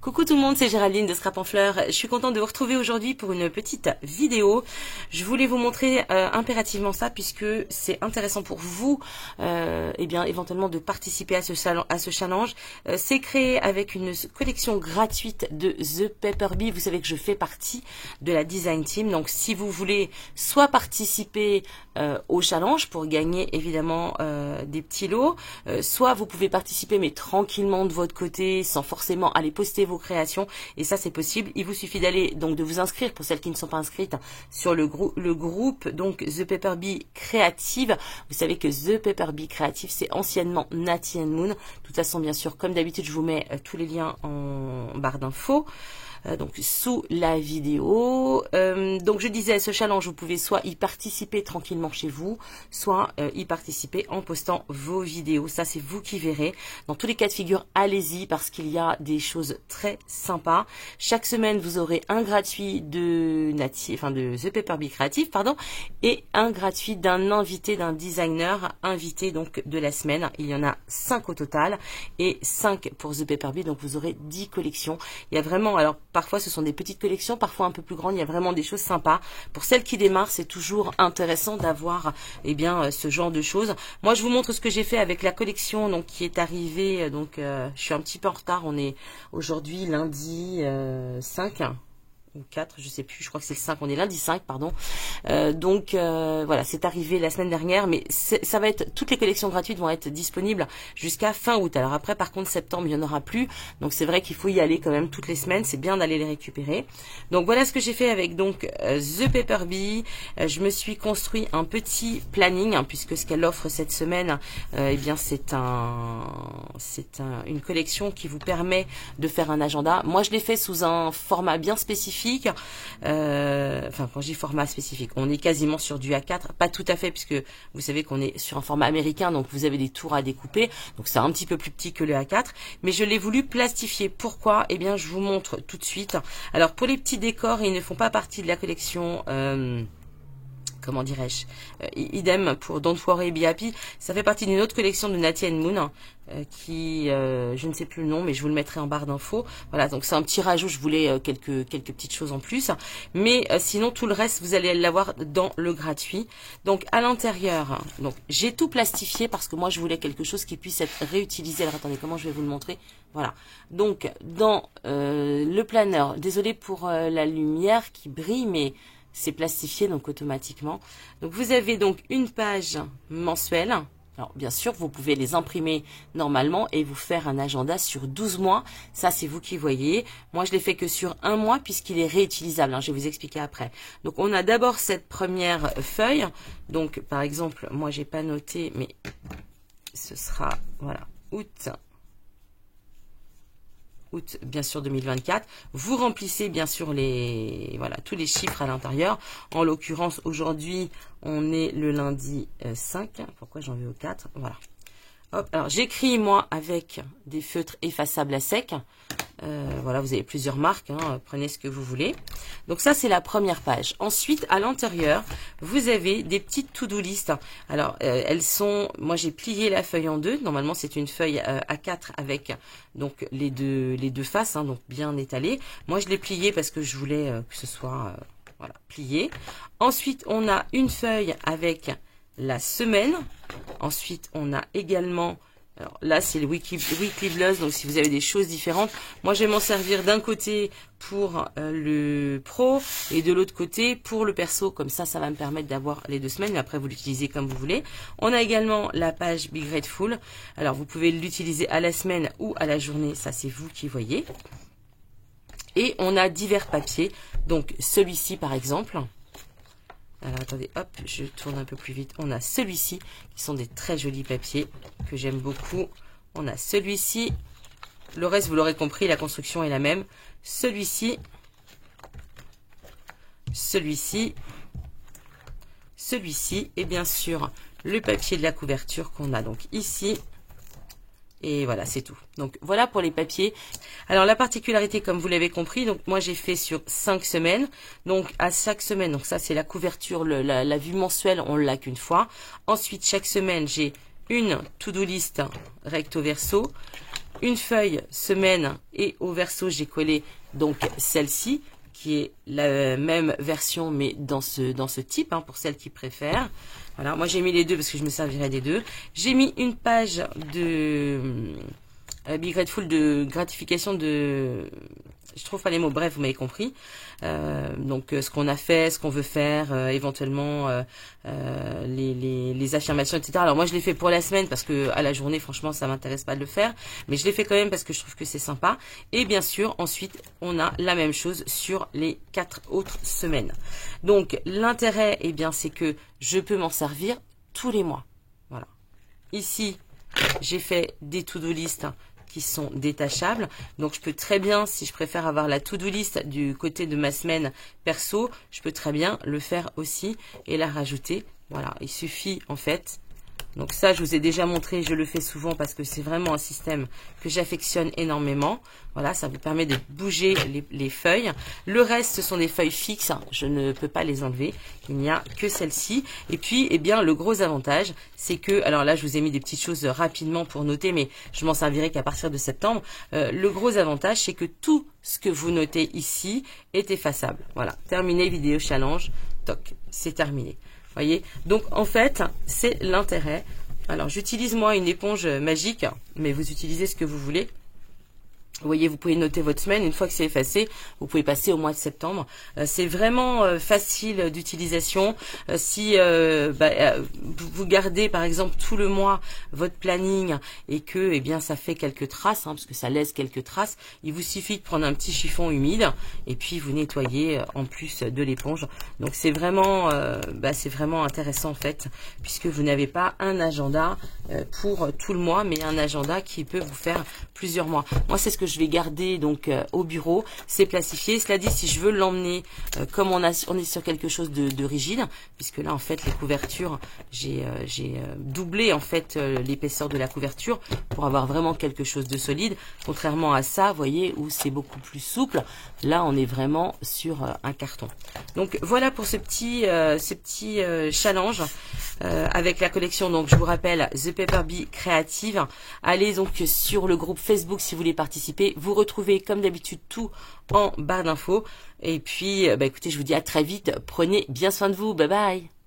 Coucou tout le monde, c'est Géraldine de Scrap en Fleurs. Je suis contente de vous retrouver aujourd'hui pour une petite vidéo. Je voulais vous montrer impérativement ça puisque c'est intéressant pour vous, et bien éventuellement de participer à ce challenge. C'est créé avec une collection gratuite de The Paper Bee. Vous savez que je fais partie de la design team. Donc si vous voulez soit participer au challenge pour gagner évidemment des petits lots, soit vous pouvez participer mais tranquillement de votre côté sans forcément aller poster vos créations, et ça c'est possible. Il vous suffit d'aller donc de vous inscrire pour celles qui ne sont pas inscrites sur le groupe donc The Paper Bee Creative. Vous savez que The Paper Bee Creative c'est anciennement Natty and Moon. De toute façon bien sûr comme d'habitude je vous mets tous les liens en barre d'infos. Donc sous la vidéo. Donc je disais, ce challenge, vous pouvez soit y participer tranquillement chez vous, soit y participer en postant vos vidéos. Ça, c'est vous qui verrez. Dans tous les cas de figure, allez-y parce qu'il y a des choses très sympas. Chaque semaine, vous aurez un gratuit de Natty, enfin de The Paper Bee Creative, pardon, et un gratuit d'un invité, d'un designer invité donc de la semaine. Il y en a 5 au total et 5 pour The Paper Bee. Donc vous aurez 10 collections. Il y a vraiment, alors parfois ce sont des petites collections, parfois un peu plus grandes, il y a vraiment des choses sympas. Pour celles qui démarrent, c'est toujours intéressant d'avoir ce genre de choses. Moi je vous montre ce que j'ai fait avec la collection donc qui est arrivée, donc je suis un petit peu en retard, on est aujourd'hui lundi 5 ou 4, je sais plus, je crois que c'est le 5, on est lundi 5, pardon. Voilà, c'est arrivé la semaine dernière, mais ça va être, toutes les collections gratuites vont être disponibles jusqu'à fin août. Alors après, par contre, septembre, il n'y en aura plus. Donc c'est vrai qu'il faut y aller quand même toutes les semaines, c'est bien d'aller les récupérer. Donc voilà ce que j'ai fait avec donc The Paper Bee. Je me suis construit un petit planning, hein, puisque ce qu'elle offre cette semaine, bien c'est une collection qui vous permet de faire un agenda. Moi je l'ai fait sous un format bien spécifique. Enfin quand je dis format spécifique, on est quasiment sur du A4, pas tout à fait puisque vous savez qu'on est sur un format américain, donc vous avez des tours à découper, donc c'est un petit peu plus petit que le A4, mais je l'ai voulu plastifier. Pourquoi? Eh bien je vous montre tout de suite. Alors pour les petits décors, ils ne font pas partie de la collection comment dirais-je, idem pour Don't Worry Be Happy, ça fait partie d'une autre collection de Natty and Moon qui, je ne sais plus le nom, mais je vous le mettrai en barre d'infos. Voilà, donc c'est un petit rajout, je voulais quelques petites choses en plus, mais sinon tout le reste vous allez l'avoir dans le gratuit. Donc à l'intérieur, donc j'ai tout plastifié parce que moi je voulais quelque chose qui puisse être réutilisé. Alors attendez, comment je vais vous le montrer? Voilà, donc dans le planeur, désolé pour la lumière qui brille, mais c'est plastifié donc automatiquement. Donc vous avez donc une page mensuelle. Alors bien sûr vous pouvez les imprimer normalement et vous faire un agenda sur 12 mois. Ça c'est vous qui voyez. Moi je l'ai fait que sur un mois puisqu'il est réutilisable, hein, je vais vous expliquer après. Donc on a d'abord cette première feuille. Donc par exemple moi j'ai pas noté mais ce sera voilà août bien sûr 2024. Vous remplissez bien sûr tous les chiffres à l'intérieur. En l'occurrence aujourd'hui on est le lundi 5. Pourquoi j'en vais au 4? Voilà. Hop, alors j'écris moi avec des feutres effaçables à sec. Voilà, vous avez plusieurs marques, hein, prenez ce que vous voulez. Donc ça c'est la première page. Ensuite à l'intérieur vous avez des petites to-do list. Alors elles sont, moi j'ai plié la feuille en deux. Normalement c'est une feuille A4 avec donc les deux faces, hein, donc bien étalées. Moi je l'ai plié parce que je voulais que ce soit voilà plié. Ensuite on a une feuille avec la semaine. Ensuite on a également, alors là c'est le weekly bluzz, donc si vous avez des choses différentes, moi je vais m'en servir d'un côté pour le pro et de l'autre côté pour le perso, comme ça va me permettre d'avoir les 2 semaines, mais après vous l'utilisez comme vous voulez. On a également la page Be Grateful, alors vous pouvez l'utiliser à la semaine ou à la journée, ça c'est vous qui voyez. Et on a divers papiers, donc celui-ci par exemple. Alors attendez, hop, je tourne un peu plus vite. On a celui-ci, qui sont des très jolis papiers, que j'aime beaucoup. On a celui-ci. Le reste, vous l'aurez compris, la construction est la même. Celui-ci. Celui-ci. Celui-ci. Et bien sûr, le papier de la couverture qu'on a donc ici. Et voilà, c'est tout. Donc voilà pour les papiers. Alors la particularité, comme vous l'avez compris, donc moi j'ai fait sur 5 semaines. Donc à chaque semaine, donc ça c'est la couverture, la vue mensuelle, on l'a qu'une fois. Ensuite chaque semaine j'ai une to-do list recto verso. une feuille semaine et au verso j'ai collé donc celle-ci qui est la même version mais dans ce type pour celles qui préfèrent. Voilà, moi j'ai mis les deux parce que je me servirai des deux. J'ai mis une page de Be Grateful de gratification de... Je trouve pas les mots, bref, vous m'avez compris. Donc, ce qu'on a fait, ce qu'on veut faire, éventuellement les affirmations, etc. Alors, moi, je l'ai fait pour la semaine parce que à la journée, franchement, ça m'intéresse pas de le faire. Mais je l'ai fait quand même parce que je trouve que c'est sympa. Et bien sûr, ensuite, on a la même chose sur les 4 autres semaines. Donc, l'intérêt, eh bien, c'est que je peux m'en servir tous les mois. Voilà. Ici, j'ai fait des to-do list qui sont détachables. Donc, je peux très bien, si je préfère avoir la to-do list du côté de ma semaine perso, je peux très bien le faire aussi et la rajouter. Voilà, il suffit en fait. Donc ça, je vous ai déjà montré, je le fais souvent parce que c'est vraiment un système que j'affectionne énormément. Voilà, ça vous permet de bouger les feuilles. Le reste, ce sont des feuilles fixes, je ne peux pas les enlever. Il n'y a que celle-ci. Et puis, eh bien, le gros avantage, c'est que, alors là, je vous ai mis des petites choses rapidement pour noter, mais je m'en servirai qu'à partir de septembre. Le gros avantage, c'est que tout ce que vous notez ici est effaçable. Voilà, terminé vidéo challenge. Toc, c'est terminé. Voyez, donc en fait, c'est l'intérêt. Alors, j'utilise moi une éponge magique, mais vous utilisez ce que vous voulez. Vous voyez, vous pouvez noter votre semaine. Une fois que c'est effacé, vous pouvez passer au mois de septembre. C'est vraiment facile d'utilisation. Si vous gardez, par exemple, tout le mois votre planning et que, eh bien, ça fait quelques traces, parce que ça laisse quelques traces, il vous suffit de prendre un petit chiffon humide et puis vous nettoyez en plus de l'éponge. Donc, c'est vraiment intéressant en fait, puisque vous n'avez pas un agenda pour tout le mois, mais un agenda qui peut vous faire plusieurs mois. Moi, c'est ce que je vais garder donc au bureau, c'est plastifié. Cela dit, si je veux l'emmener comme on est sur quelque chose de rigide, puisque là en fait les couvertures, j'ai doublé en fait l'épaisseur de la couverture pour avoir vraiment quelque chose de solide, contrairement à ça, vous voyez, où c'est beaucoup plus souple. Là, on est vraiment sur un carton. Donc voilà pour ce petit challenge avec la collection. Donc je vous rappelle, The Paper Bee Creative. Allez donc sur le groupe Facebook si vous voulez participer. Vous retrouvez comme d'habitude tout en barre d'infos. Et puis, écoutez, je vous dis à très vite. Prenez bien soin de vous. Bye bye.